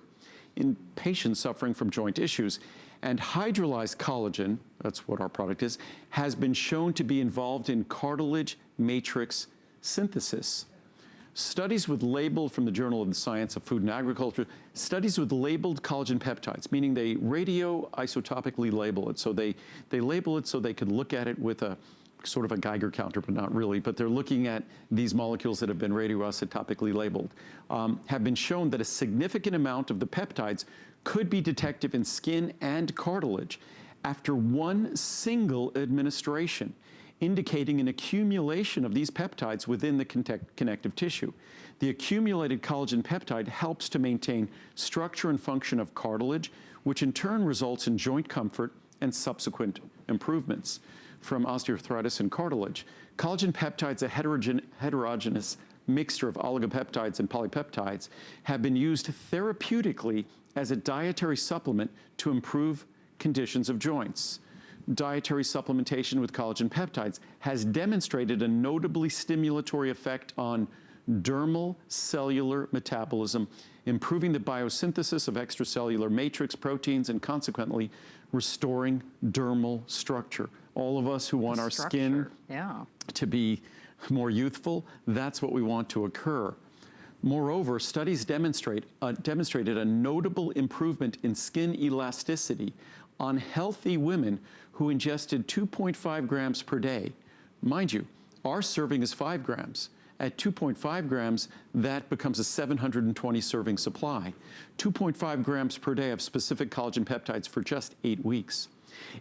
in patients suffering from joint issues. And hydrolyzed collagen, that's what our product is, has been shown to be involved in cartilage matrix synthesis. Studies with labeled from the Journal of the Science of Food and Agriculture, studies with labeled collagen peptides, meaning they radioisotopically label it. So they label it so they can look at it with a sort of a Geiger counter, but not really, but they're looking at these molecules that have been radioisotopically labeled, have been shown that a significant amount of the peptides could be detected in skin and cartilage after one single administration, indicating an accumulation of these peptides within the connective tissue. The accumulated collagen peptide helps to maintain structure and function of cartilage, which in turn results in joint comfort and subsequent improvements from osteoarthritis and cartilage. Collagen peptides, a heterogeneous mixture of oligopeptides and polypeptides, have been used therapeutically as a dietary supplement to improve conditions of joints. Dietary supplementation with collagen peptides has demonstrated a notably stimulatory effect on dermal cellular metabolism, improving the biosynthesis of extracellular matrix proteins and consequently restoring dermal structure. All of us who want our skin to be more youthful, that's what we want to occur. Moreover, studies demonstrated a notable improvement in skin elasticity on healthy women who ingested 2.5 grams per day. Mind you, our serving is 5 grams. At 2.5 grams, that becomes a 720 serving supply. 2.5 grams per day of specific collagen peptides for just 8 weeks.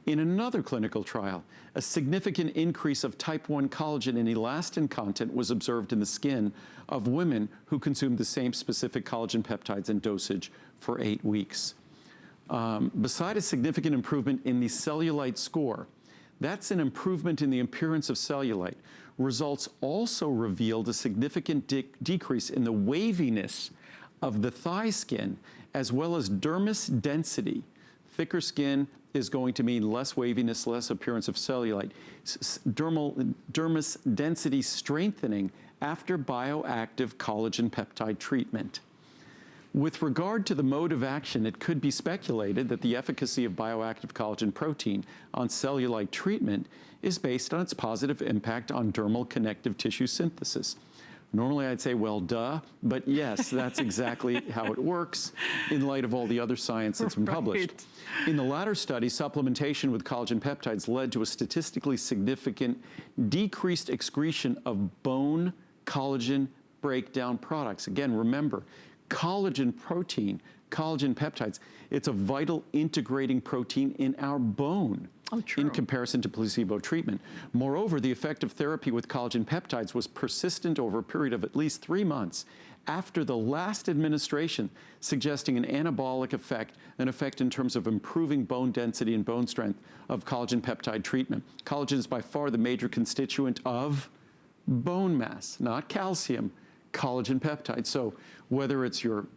In another clinical trial, a significant increase of type 1 collagen and elastin content was observed in the skin of women who consumed the same specific collagen peptides and dosage for 8 weeks. Beside a significant improvement in the cellulite score, that's an improvement in the appearance of cellulite. Results also revealed a significant decrease in the waviness of the thigh skin, as well as dermis density. Thicker skin is going to mean less waviness, less appearance of cellulite. Dermis density strengthening after bioactive collagen peptide treatment. With regard to the mode of action, it could be speculated that the efficacy of bioactive collagen protein on cellulite treatment is based on its positive impact on dermal connective tissue synthesis. Normally I'd say, well, duh, but yes, that's exactly how it works in light of all the other science that's been published. In the latter study, supplementation with collagen peptides led to a statistically significant decreased excretion of bone collagen breakdown products. Again, remember, collagen protein, collagen peptides, it's a vital integrating protein in our bone. Oh, true. In comparison to placebo treatment. Moreover, the effect of therapy with collagen peptides was persistent over a period of at least 3 months after the last administration, suggesting an anabolic effect, an effect in terms of improving bone density and bone strength of collagen peptide treatment. Collagen is by far the major constituent of bone mass, not calcium, collagen peptides. So whether it's your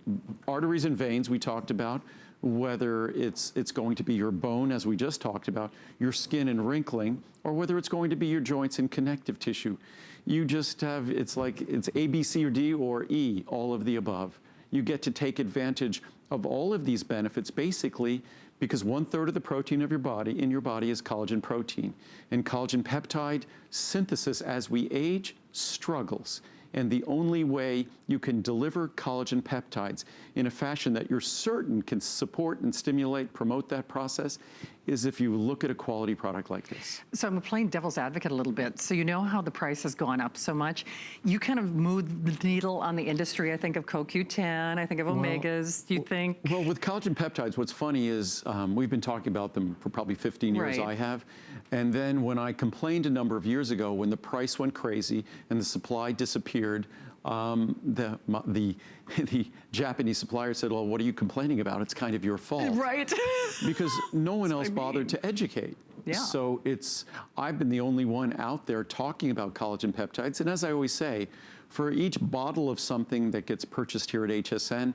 arteries and veins we talked about, whether it's going to be your bone, as we just talked about, your skin and wrinkling, or whether it's going to be your joints and connective tissue. You just have, it's like, it's A, B, C, or D, or E, all of the above. You get to take advantage of all of these benefits, basically, because 1/3 of the protein of your body, in your body, is collagen protein. And collagen peptide synthesis as we age struggles. And the only way you can deliver collagen peptides in a fashion that you're certain can support and stimulate, promote that process, is if you look at a quality product like this. So I'm playing devil's advocate a little bit. So you know how the price has gone up so much. You kind of moved the needle on the industry. I think of CoQ10, I think of omegas. Do you think? Well, with collagen peptides, what's funny is we've been talking about them for probably 15 years, Right. I have. And then when I complained a number of years ago, when the price went crazy and the supply disappeared, the Japanese supplier said, well, what are you complaining about? It's kind of your fault. Right. Because no one else bothered to educate. Yeah. So I've been the only one out there talking about collagen peptides. And as I always say, for each bottle of something that gets purchased here at HSN,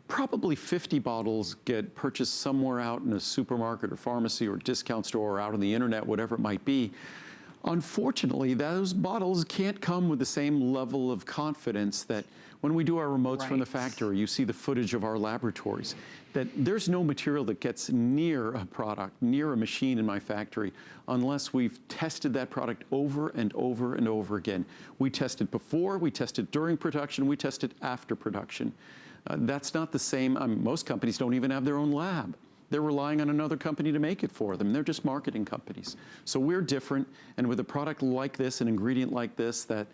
probably 50 bottles get purchased somewhere out in a supermarket or pharmacy or discount store or out on the internet, whatever it might be. Unfortunately, those bottles can't come with the same level of confidence that When we do our remotes from the Right. factory, you see the footage of our laboratories, that there's no material that gets near a product, near a machine in my factory, unless we've tested that product over and over and over again. We test it before, we test it during production, we test it after production. That's not the same. Most companies don't even have their own lab. They're relying on another company to make it for them. They're just marketing companies. So we're different, and with a product like this, an ingredient like this, that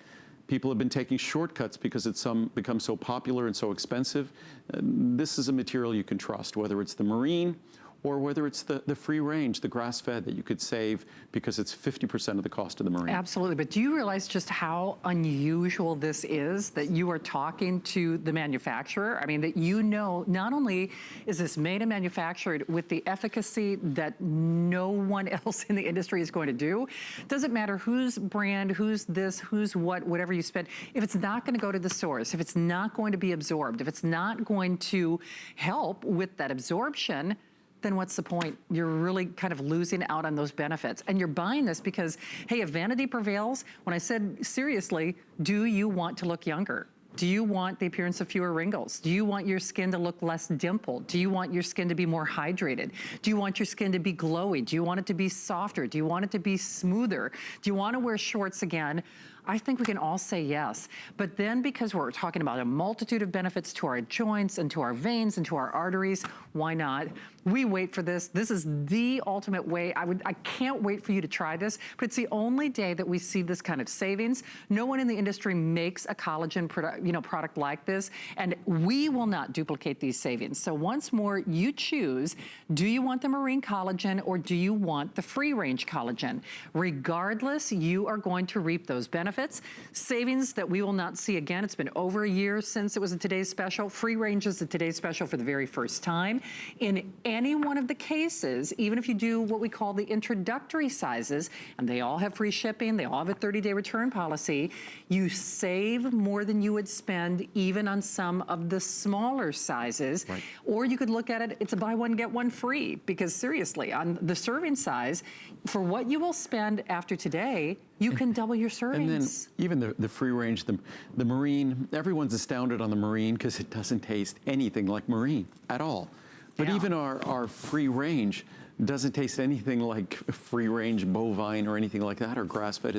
people have been taking shortcuts because it's become so popular and so expensive, this is a material you can trust, whether it's the marine or whether it's the free range, the grass-fed that you could save because it's 50% of the cost of the marine. Absolutely, but do you realize just how unusual this is, that you are talking to the manufacturer? I mean, that you know, not only is this made and manufactured with the efficacy that no one else in the industry is going to do, doesn't matter whose brand, who's this, who's what, whatever you spend, if it's not gonna go to the source, if it's not going to be absorbed, if it's not going to help with that absorption, then what's the point? You're really kind of losing out on those benefits. And you're buying this because, hey, if vanity prevails, when I said seriously, do you want to look younger? Do you want the appearance of fewer wrinkles? Do you want your skin to look less dimpled? Do you want your skin to be more hydrated? Do you want your skin to be glowy? Do you want it to be softer? Do you want it to be smoother? Do you want to wear shorts again? I think we can all say yes. But then because we're talking about a multitude of benefits to our joints and to our veins and to our arteries, why not? We wait for this. This is the ultimate way. I can't wait for you to try this, but it's the only day that we see this kind of savings. No one in the industry makes a collagen product like this, and we will not duplicate these savings. So once more, you choose, do you want the marine collagen or do you want the free range collagen? Regardless, you are going to reap those benefits. Savings that we will not see again. It's been over a year since it was a Today's Special. Free range is a Today's Special for the very first time. In any one of the cases, even if you do what we call the introductory sizes, and they all have free shipping, they all have a 30-day return policy, you save more than you would spend even on some of the smaller sizes. Right. Or you could look at it, it's a buy one, get one free, because seriously, on the serving size, for what you will spend after today, you can double your servings. And then even the free range, the marine, everyone's astounded on the marine because it doesn't taste anything like marine at all. But even our free range doesn't taste anything like free range bovine or anything like that, or grass-fed.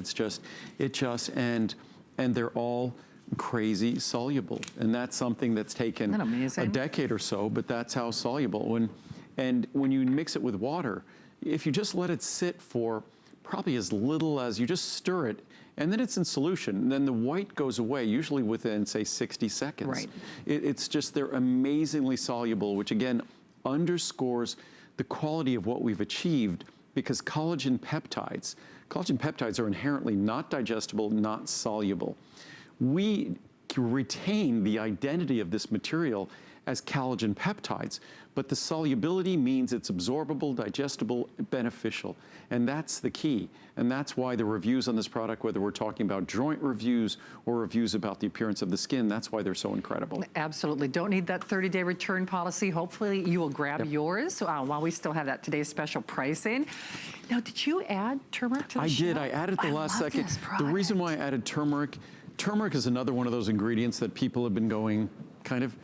And they're all crazy soluble. And that's something that's taken a decade or so, but that's how soluble. And when you mix it with water, if you just let it sit for probably as little as, you just stir it, and then it's in solution, and then the white goes away, usually within, say, 60 seconds. Right. It's just, they're amazingly soluble, which again, underscores the quality of what we've achieved, because collagen peptides are inherently not digestible, not soluble. We retain the identity of this material as collagen peptides, but the solubility means it's absorbable, digestible, beneficial, and that's the key. And that's why the reviews on this product, whether we're talking about joint reviews or reviews about the appearance of the skin, that's why they're so incredible. Absolutely. Don't need that 30-day return policy. Hopefully you will grab yours while we still have that Today's Special pricing. Now, did you add turmeric to the show? I did. I added the last second. The reason why I added turmeric is another one of those ingredients that people have been going kind of,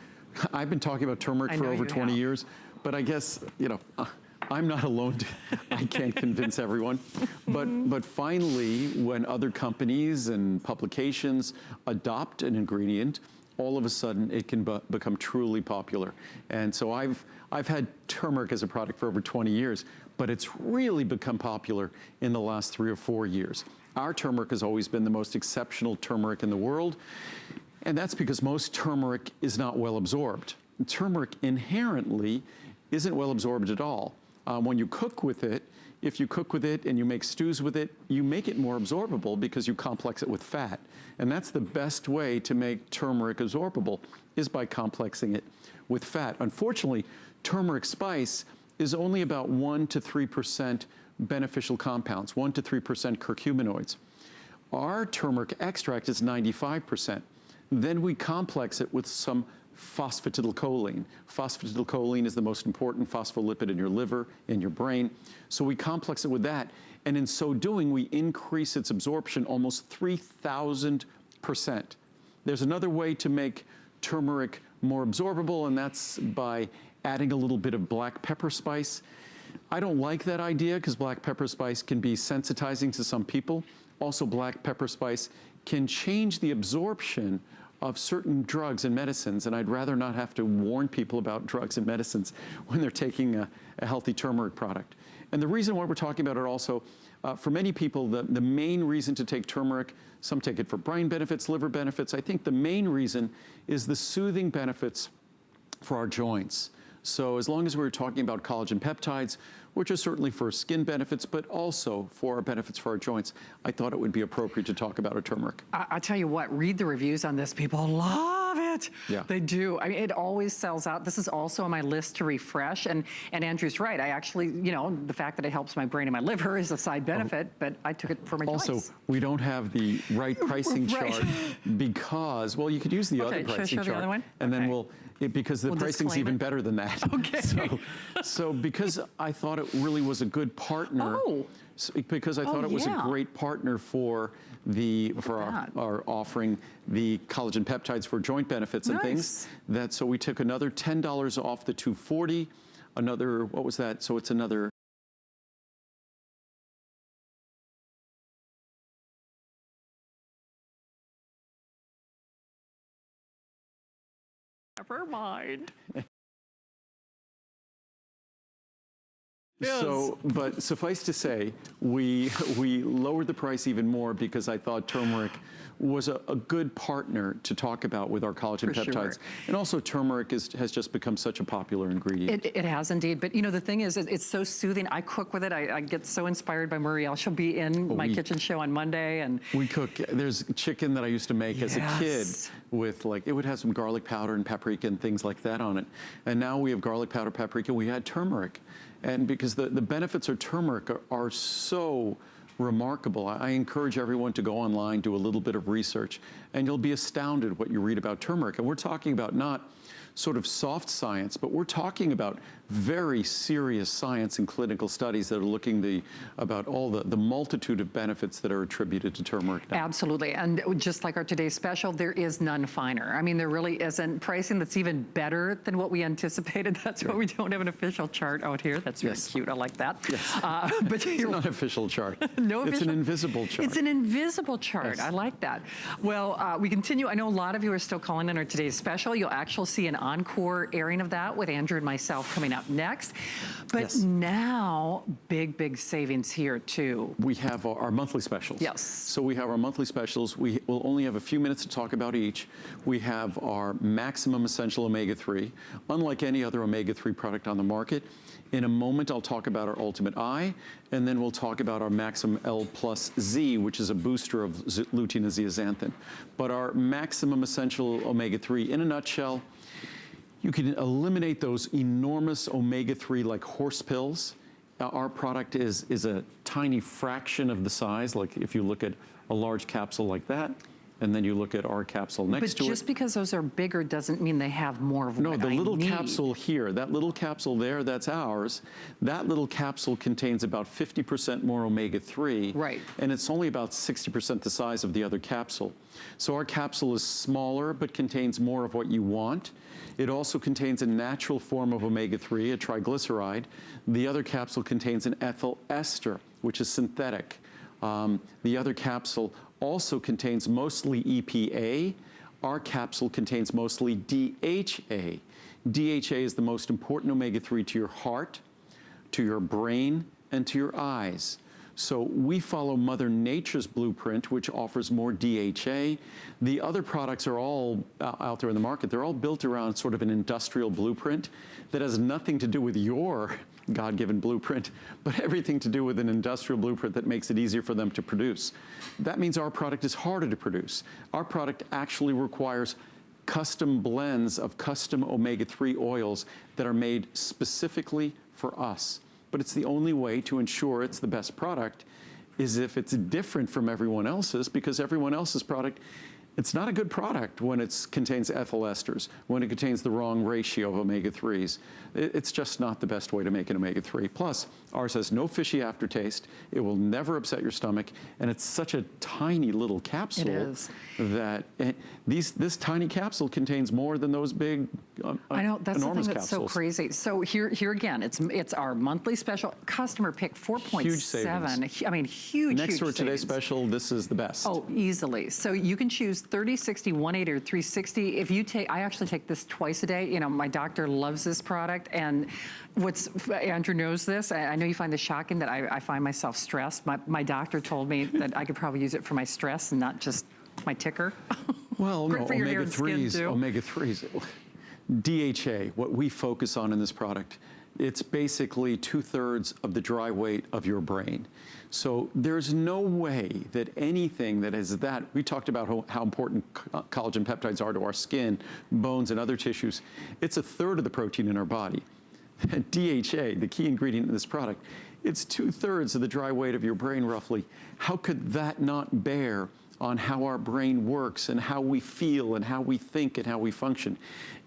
I've been talking about turmeric for over 20 years, but I guess, I'm not alone. I can't convince everyone. But finally, when other companies and publications adopt an ingredient, all of a sudden it can become truly popular. And so I've had turmeric as a product for over 20 years, but it's really become popular in the last 3 or 4 years. Our turmeric has always been the most exceptional turmeric in the world. And that's because most turmeric is not well absorbed. Turmeric inherently isn't well absorbed at all. When you cook with it, if you cook with it and you make stews with it, you make it more absorbable because you complex it with fat. And that's the best way to make turmeric absorbable, is by complexing it with fat. Unfortunately, turmeric spice is only about 1 to 3% beneficial compounds, 1 to 3% curcuminoids. Our turmeric extract is 95%. Then we complex it with some phosphatidylcholine. Phosphatidylcholine is the most important phospholipid in your liver, in your brain. So we complex it with that. And in so doing, we increase its absorption almost 3,000%. There's another way to make turmeric more absorbable, and that's by adding a little bit of black pepper spice. I don't like that idea because black pepper spice can be sensitizing to some people. Also, black pepper spice can change the absorption of certain drugs and medicines, and I'd rather not have to warn people about drugs and medicines when they're taking a healthy turmeric product. And the reason why we're talking about it also, for many people, the main reason to take turmeric, some take it for brain benefits, liver benefits. I think the main reason is the soothing benefits for our joints. So as long as we're talking about collagen peptides, which are certainly for skin benefits, but also for benefits for our joints, I thought it would be appropriate to talk about a turmeric. I tell you what, read the reviews on this. People love it. Yeah. They do. I mean, it always sells out. This is also on my list to refresh. And Andrew's right. I actually, you know, the fact that it helps my brain and my liver is a side benefit, but I took it for my joints. Also, we don't have the right pricing Right. chart because, well, you could use the other Okay, pricing show chart. the other one? And Okay. then because the pricing's disclaim even it. better than that. Okay. So because I thought it really was a good partner, Oh. because I thought it was a yeah. great partner for our offering the collagen peptides for joint benefits and things, so we took another $10 off the $240, another, what was that? So it's another Never mind. So, but suffice to say, we lowered the price even more because I thought turmeric was a good partner to talk about with our collagen For peptides. sure. And also turmeric has just become such a popular ingredient. It has indeed, but you know, the thing is, it's so soothing. I cook with it. I get so inspired by Muriel. She'll be in my kitchen show on Monday, and We cook, there's chicken that I used to make as a kid Yes. with it would have some garlic powder and paprika and things like that on it. And now we have garlic powder, paprika, we add turmeric. And because the benefits of turmeric are so remarkable, I encourage everyone to go online, do a little bit of research, and you'll be astounded what you read about turmeric. And we're talking about not sort of soft science, but we're talking about very serious science and clinical studies that are looking about all the multitude of benefits that are attributed to turmeric now. absolutely. And just like our today's special, there is none finer. I mean, there really isn't pricing that's even better than what we anticipated. That's why we don't have an official chart out here. That's really Yes. cute. I like that. Yes. But It's not an official chart. No It's an official- invisible chart. It's an invisible chart. Yes. I like that. Well, we continue. I know a lot of you are still calling in our today's special. You'll actually see an encore airing of that with Andrew and myself coming up next. But Yes. now, big savings here too. We have our monthly specials. Yes. So we have our monthly specials. We will only have a few minutes to talk about each. We have our Maximum Essential Omega-3, unlike any other omega-3 product on the market. In a moment, I'll talk about our Ultimate Eye, and then we'll talk about our Maximum L Plus Z, which is a booster of lutein and zeaxanthin. But our Maximum Essential Omega-3, in a nutshell, you can eliminate those enormous omega-3 like horse pills. Our product is a tiny fraction of the size, like if you look at a large capsule like that, and then you look at our capsule next to But it. just because those are bigger doesn't mean they have more of No, what the I little need. capsule here, that little capsule there, that's ours. That little capsule contains about 50% more omega-3. Right. And it's only about 60% the size of the other capsule. So our capsule is smaller, but contains more of what you want. It also contains a natural form of omega-3, a triglyceride. The other capsule contains an ethyl ester, which is synthetic. The other capsule also contains mostly EPA. Our capsule contains mostly DHA. DHA is the most important omega-3 to your heart, to your brain, and to your eyes. So we follow Mother Nature's blueprint, which offers more DHA. The other products are all out there in the market. They're all built around sort of an industrial blueprint that has nothing to do with your God-given blueprint, but everything to do with an industrial blueprint that makes it easier for them to produce. That means our product is harder to produce. Our product actually requires custom blends of custom omega-3 oils that are made specifically for us. But it's the only way to ensure it's the best product is if it's different from everyone else's, because everyone else's product It's not a good product when it contains ethyl esters, when it contains the wrong ratio of omega-3s. It's just not the best way to make an omega-3. Plus, ours has no fishy aftertaste. It will never upset your stomach, and it's such a tiny little capsule. It is. That this tiny capsule contains more than those big, I know, that's the thing that's capsules. so crazy. So here again, it's our monthly special. Customer pick 4.7. Huge savings. I mean, huge. Next to our today's savings. special, this is the best. Oh, easily. So you can choose 30, 60, 180, or 360. If you take, I actually take this twice a day. You know, my doctor loves this product, and Andrew knows this. I know you find this shocking that I find myself stressed. My doctor told me that I could probably use it for my stress and not just my ticker. Well, no, for your hair and skin, too. omega-3s, DHA, what we focus on in this product, it's basically 2/3 of the dry weight of your brain. So there's no way that anything that is that, we talked about how important collagen peptides are to our skin, bones, and other tissues. It's 1/3 of the protein in our body. DHA, the key ingredient in this product, it's 2/3 of the dry weight of your brain, roughly. How could that not bear on how our brain works and how we feel and how we think and how we function?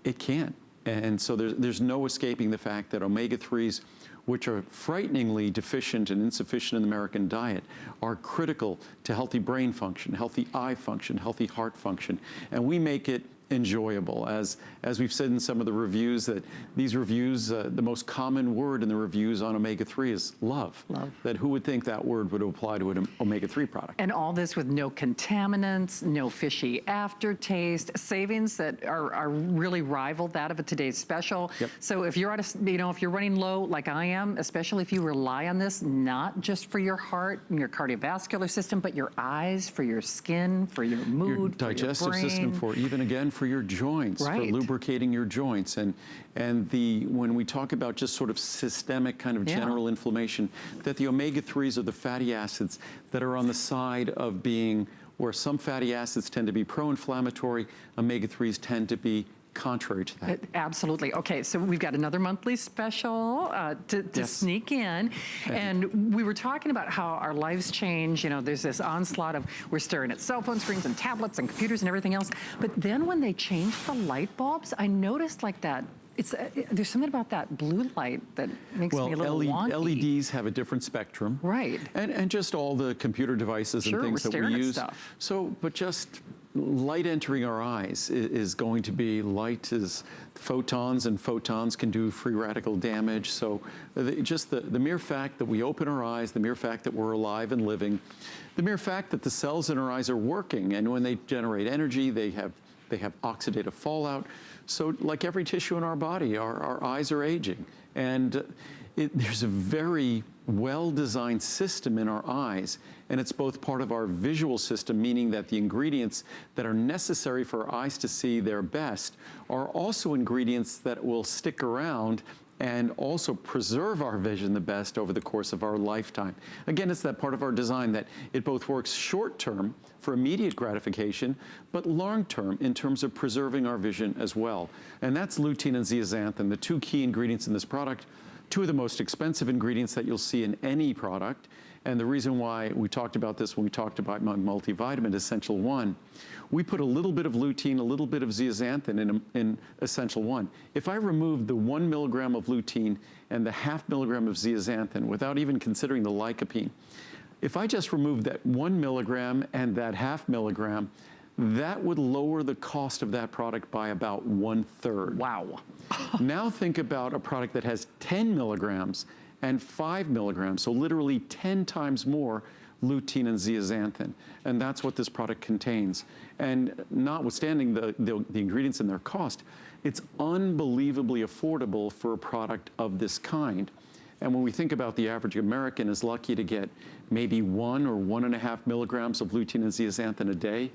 It can't. And so there's no escaping the fact that omega-3s, which are frighteningly deficient and insufficient in the American diet, are critical to healthy brain function, healthy eye function, healthy heart function. And we make it enjoyable. As we've said in some of the reviews, that these reviews, the most common word in the reviews on omega-3 is love. Love. That who would think that word would apply to an omega-3 product? And all this with no contaminants, no fishy aftertaste, savings that are really rival that of a today's special. Yep. So if you're if you're running low like I am, especially if you rely on this, not just for your heart and your cardiovascular system, but your eyes, for your skin, for your mood, your for your digestive brain. system, for even again for your joints, Right. for lubricating your joints, and when we talk about just sort of systemic kind of general inflammation, that the omega-3s are the fatty acids that are on the side of being, where some fatty acids tend to be pro-inflammatory, omega-3s tend to be contrary to that. Absolutely. Okay, so we've got another monthly special to sneak in. And we were talking about how our lives change. You know, there's this onslaught of, we're staring at cell phone screens and tablets and computers and everything else. But then when they changed the light bulbs, I noticed like that. There's something about that blue light that makes me a little wonky. LEDs have a different spectrum. Right. And just all the computer devices and things that we use. So, but just light entering our eyes is going to be, light is photons, and photons can do free radical damage. So just the mere fact that we open our eyes, the mere fact that we're alive and living, the mere fact that the cells in our eyes are working, and when they generate energy, they have oxidative fallout. So like every tissue in our body, our eyes are aging. And there's a very well-designed system in our eyes, and it's both part of our visual system, meaning that the ingredients that are necessary for our eyes to see their best are also ingredients that will stick around and also preserve our vision the best over the course of our lifetime. Again, it's that part of our design that it both works short-term for immediate gratification, but long-term in terms of preserving our vision as well. And that's lutein and zeaxanthin, the two key ingredients in this product, two of the most expensive ingredients that you'll see in any product. And the reason why we talked about this when we talked about my multivitamin Essential 1, we put a little bit of lutein, a little bit of zeaxanthin in Essential 1. If I removed the 1 milligram of lutein and the 0.5 milligram of zeaxanthin without even considering the lycopene, if I just removed that 1 milligram and that 0.5 milligram, that would lower the cost of that product by about 1/3. Wow. Now think about a product that has 10 milligrams and 5 milligrams, so literally 10 times more lutein and zeaxanthin. And that's what this product contains. And notwithstanding the ingredients and their cost, it's unbelievably affordable for a product of this kind. And when we think about the average American is lucky to get maybe 1 or 1.5 milligrams of lutein and zeaxanthin a day,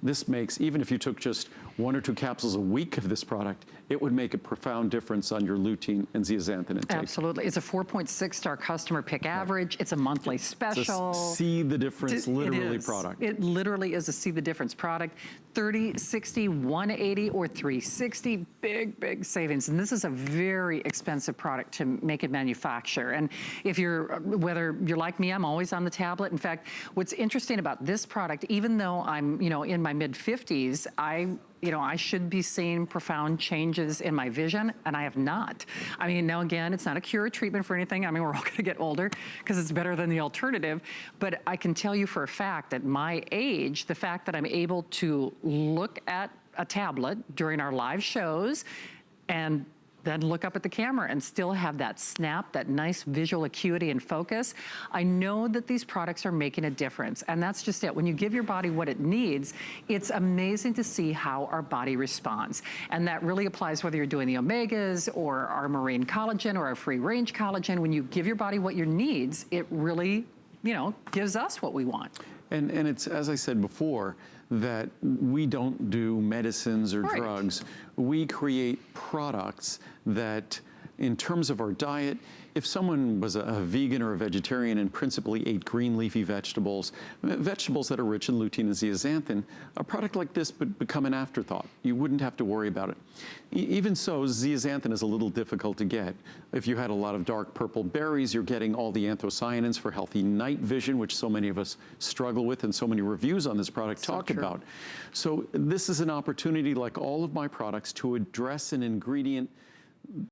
this makes, even if you took just 1 or 2 capsules a week of this product, it would make a profound difference on your lutein and zeaxanthin intake. Absolutely. It's a 4.6-star customer pick average. It's a monthly special. It's a see the difference, literally, product. It literally is a see the difference product. 30, 60, 180, or 360, big savings. And this is a very expensive product to make and manufacture. And if whether you're like me, I'm always on the tablet. In fact, what's interesting about this product, even though I'm, in my mid 50s, I should be seeing profound changes in my vision, and I have not. I mean, now again, it's not a cure or treatment for anything. I mean, we're all gonna get older because it's better than the alternative. But I can tell you for a fact, at my age, the fact that I'm able to look at a tablet during our live shows and then look up at the camera and still have that snap, that nice visual acuity and focus. I know that these products are making a difference, and that's just it. When you give your body what it needs, it's amazing to see how our body responds. And that really applies whether you're doing the omegas or our marine collagen or our free range collagen. When you give your body what it needs, it really, gives us what we want. And it's, as I said before, that we don't do medicines or drugs. We create products that, in terms of our diet, if someone was a vegan or a vegetarian and principally ate green leafy vegetables, vegetables that are rich in lutein and zeaxanthin, a product like this would become an afterthought. You wouldn't have to worry about it. Even so, zeaxanthin is a little difficult to get. If you had a lot of dark purple berries, you're getting all the anthocyanins for healthy night vision, which so many of us struggle with and so many reviews on this product talk about. So this is an opportunity, like all of my products, to address an ingredient